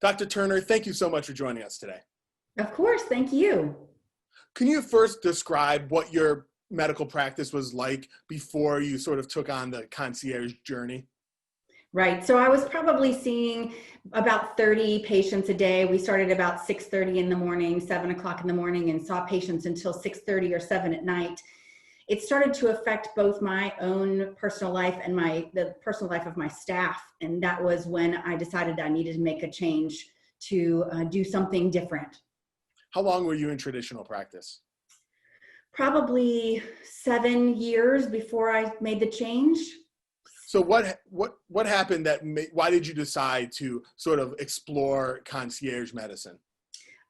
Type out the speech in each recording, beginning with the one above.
Dr. Turner, thank you so much for joining us today. Of course, thank you. Can you first describe what your medical practice was like before you sort of took on the concierge journey? Right, so I was probably seeing about 30 patients a day. We started about 6:30 in the morning, 7 o'clock in the morning, and saw patients until 6:30 or 7 at night. It started to affect both my own personal life and the personal life of my staff. And that was when I decided I needed to make a change to do something different. How long were you in traditional practice? Probably 7 years before I made the change. So what happened why did you decide to sort of explore concierge medicine?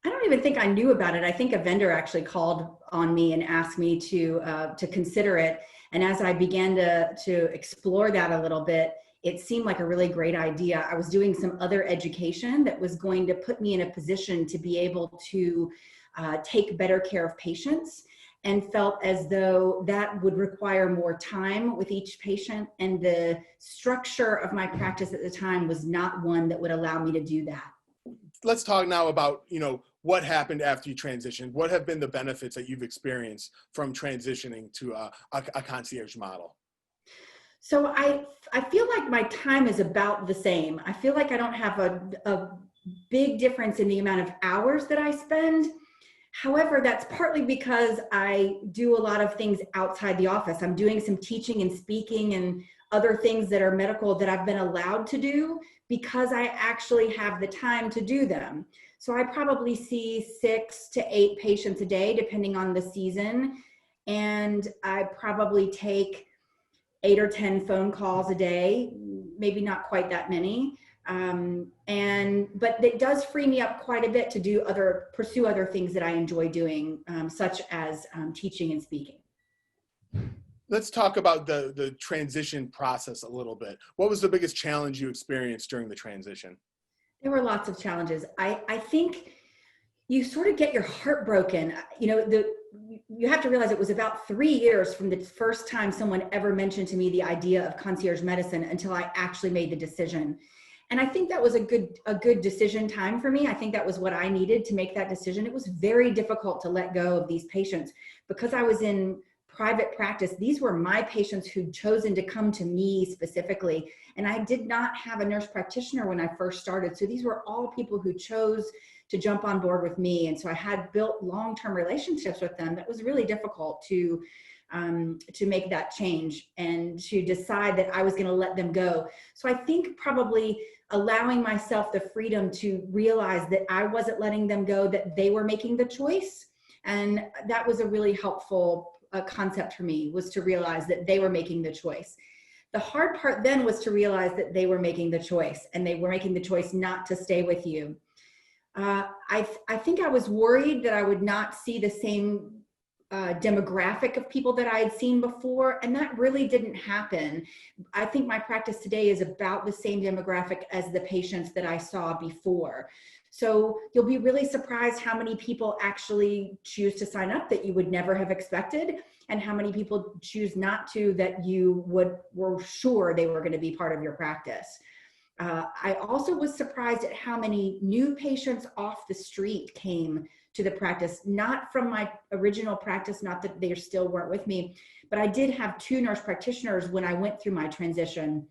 I don't even think I knew about it. I think a vendor actually called on me and asked me to consider it. And as I began to explore that a little bit, it seemed like a really great idea. I was doing some other education that was going to put me in a position to be able to take better care of patients, and felt as though that would require more time with each patient. And the structure of my practice at the time was not one that would allow me to do that. Let's talk now about, what happened after you transitioned. What have been the benefits that you've experienced from transitioning to a concierge model? So I feel like my time is about the same. I feel like I don't have a big difference in the amount of hours that I spend. However, that's partly because I do a lot of things outside the office. I'm doing some teaching and speaking and other things that are medical that I've been allowed to do because I actually have the time to do them. So I probably see 6 to 8 patients a day, depending on the season. And I probably take 8 or 10 phone calls a day, maybe not quite that many. But it does free me up quite a bit to pursue other things that I enjoy doing, such as teaching and speaking. Let's talk about the transition process a little bit. What was the biggest challenge you experienced during the transition? There were lots of challenges. I think you sort of get your heart broken. You have to realize it was about 3 years from the first time someone ever mentioned to me the idea of concierge medicine until I actually made the decision. And I think that was a good decision time for me. I think that was what I needed to make that decision. It was very difficult to let go of these patients because I was in private practice. These were my patients who'd chosen to come to me specifically. And I did not have a nurse practitioner when I first started. So these were all people who chose to jump on board with me. And so I had built long-term relationships with them. That was really difficult to make that change and to decide that I was going to let them go. So I think probably allowing myself the freedom to realize that I wasn't letting them go, that they were making the choice. And that was a really helpful concept for me, was to realize that they were making the choice. The hard part then was to realize that they were making the choice, and they were making the choice not to stay with you. I think I was worried that I would not see the same demographic of people that I had seen before, and that really didn't happen. I think my practice today is about the same demographic as the patients that I saw before. So you'll be really surprised how many people actually choose to sign up that you would never have expected, and how many people choose not to that you were sure they were going to be part of your practice. I also was surprised at how many new patients off the street came to the practice, not from my original practice, not that they still weren't with me, but I did have 2 nurse practitioners when I went through my transition.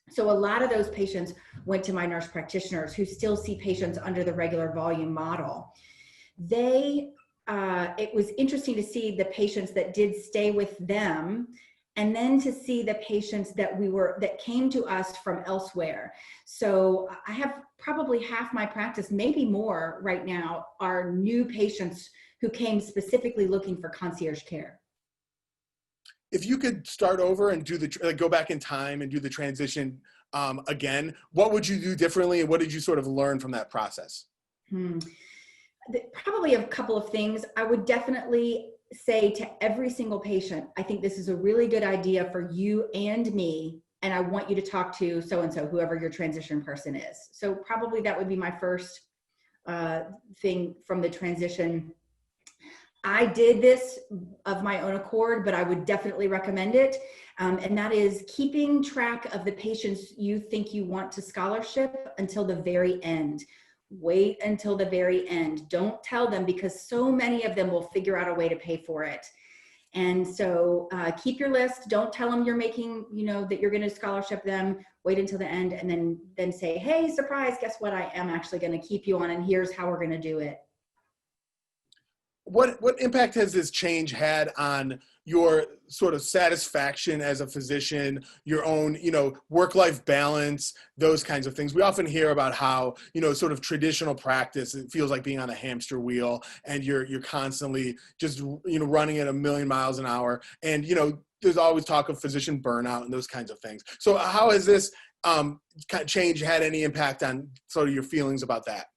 So a lot of those patients went to my nurse practitioners who still see patients under the regular volume model. It was interesting to see the patients that did stay with them, and then to see the patients that came to us from elsewhere. So I have probably half my practice, maybe more right now, are new patients who came specifically looking for concierge care. If you could start over and go back in time and do the transition again, what would you do differently, and what did you sort of learn from that process? Probably a couple of things. I would definitely say to every single patient, I think this is a really good idea for you and me, and I want you to talk to so-and-so, whoever your transition person is. So probably that would be my first thing from the transition. I did this of my own accord, but I would definitely recommend it. And that is keeping track of the patients you think you want to scholarship until the very end. wait until the very end. Don't tell them, because so many of them will figure out a way to pay for it. And so keep your list. Don't tell them you're making, that you're going to scholarship them. Wait until the end, and then say, hey, surprise, guess what? I am actually going to keep you on, and here's how we're going to do it. What impact has this change had on your sort of satisfaction as a physician, your own, work-life balance, those kinds of things? We often hear about how, sort of traditional practice, it feels like being on a hamster wheel, and you're constantly just, running at 1,000,000 miles an hour. And, there's always talk of physician burnout and those kinds of things. So how has this change had any impact on sort of your feelings about that?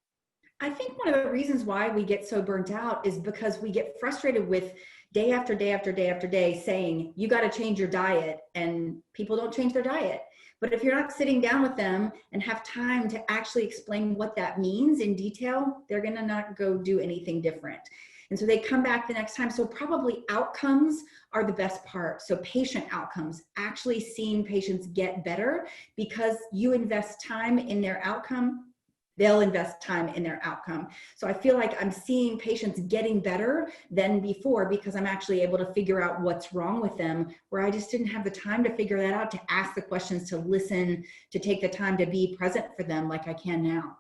I think one of the reasons why we get so burnt out is because we get frustrated with day after day after day after day saying, you got to change your diet, and people don't change their diet. But if you're not sitting down with them and have time to actually explain what that means in detail, they're going to not go do anything different. And so they come back the next time. So probably outcomes are the best part. So patient outcomes, actually seeing patients get better, because you invest time in their outcome, they'll invest time in their outcome. So I feel like I'm seeing patients getting better than before, because I'm actually able to figure out what's wrong with them, where I just didn't have the time to figure that out, to ask the questions, to listen, to take the time to be present for them like I can now.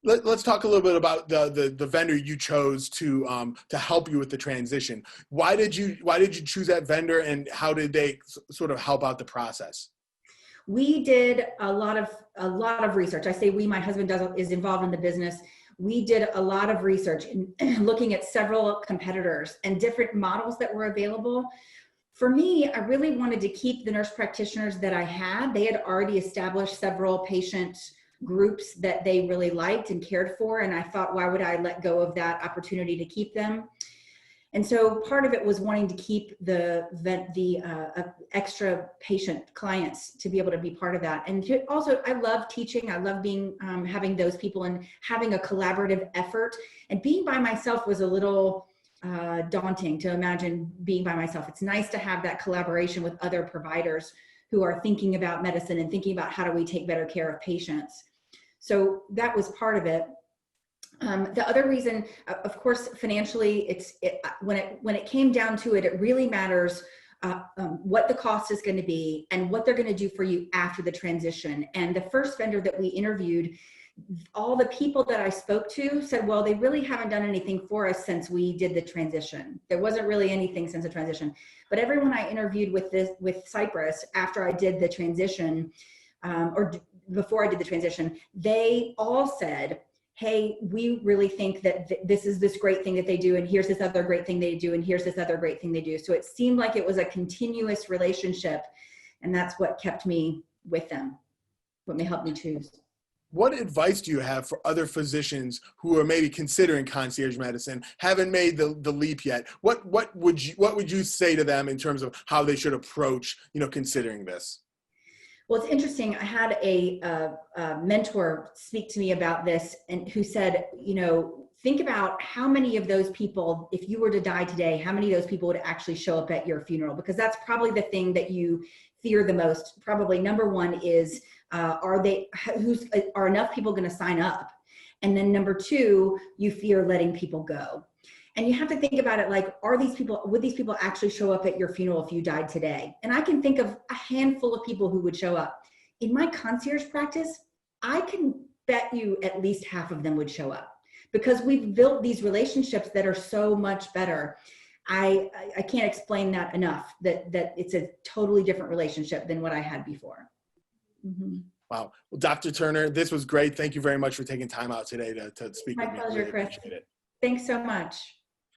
Let's talk a little bit about the vendor you chose to help you with the transition. Why did you choose that vendor, and how did they sort of help out the process? We did a lot of research. I say we, my husband is involved in the business. We did a lot of research in looking at several competitors and different models that were available. For me, I really wanted to keep the nurse practitioners that I had. They had already established several patient groups that they really liked and cared for. And I thought, why would I let go of that opportunity to keep them? And so part of it was wanting to keep the extra patient clients to be able to be part of that. And also, I love teaching. I love being, having those people and having a collaborative effort. And being by myself was a little daunting to imagine being by myself. It's nice to have that collaboration with other providers who are thinking about medicine and thinking about how do we take better care of patients. So that was part of it. The other reason, of course, financially, when it came down to it, it really matters what the cost is going to be and what they're going to do for you after the transition. And the first vendor that we interviewed, all the people that I spoke to said, well, they really haven't done anything for us since we did the transition. There wasn't really anything since the transition. But everyone I interviewed with Cypress after I did the transition, or before I did the transition, they all said, hey, we really think that this is this great thing that they do, and here's this other great thing they do, and here's this other great thing they do. So it seemed like it was a continuous relationship, and that's what kept me with them, what may help me choose. What advice do you have for other physicians who are maybe considering concierge medicine, haven't made the leap yet? What would you say to them in terms of how they should approach, considering this? Well, it's interesting. I had a mentor speak to me about this, and who said, think about how many of those people, if you were to die today, how many of those people would actually show up at your funeral? Because that's probably the thing that you fear the most. Probably number one is, are enough people going to sign up? And then number two, you fear letting people go. And you have to think about it like, would these people actually show up at your funeral if you died today? And I can think of a handful of people who would show up. In my concierge practice, I can bet you at least half of them would show up, because we've built these relationships that are so much better. I can't explain that enough, that it's a totally different relationship than what I had before. Mm-hmm. Wow. Well, Dr. Turner, this was great. Thank you very much for taking time out today to speak with me. My pleasure, Really Chris. appreciate it. Thanks so much.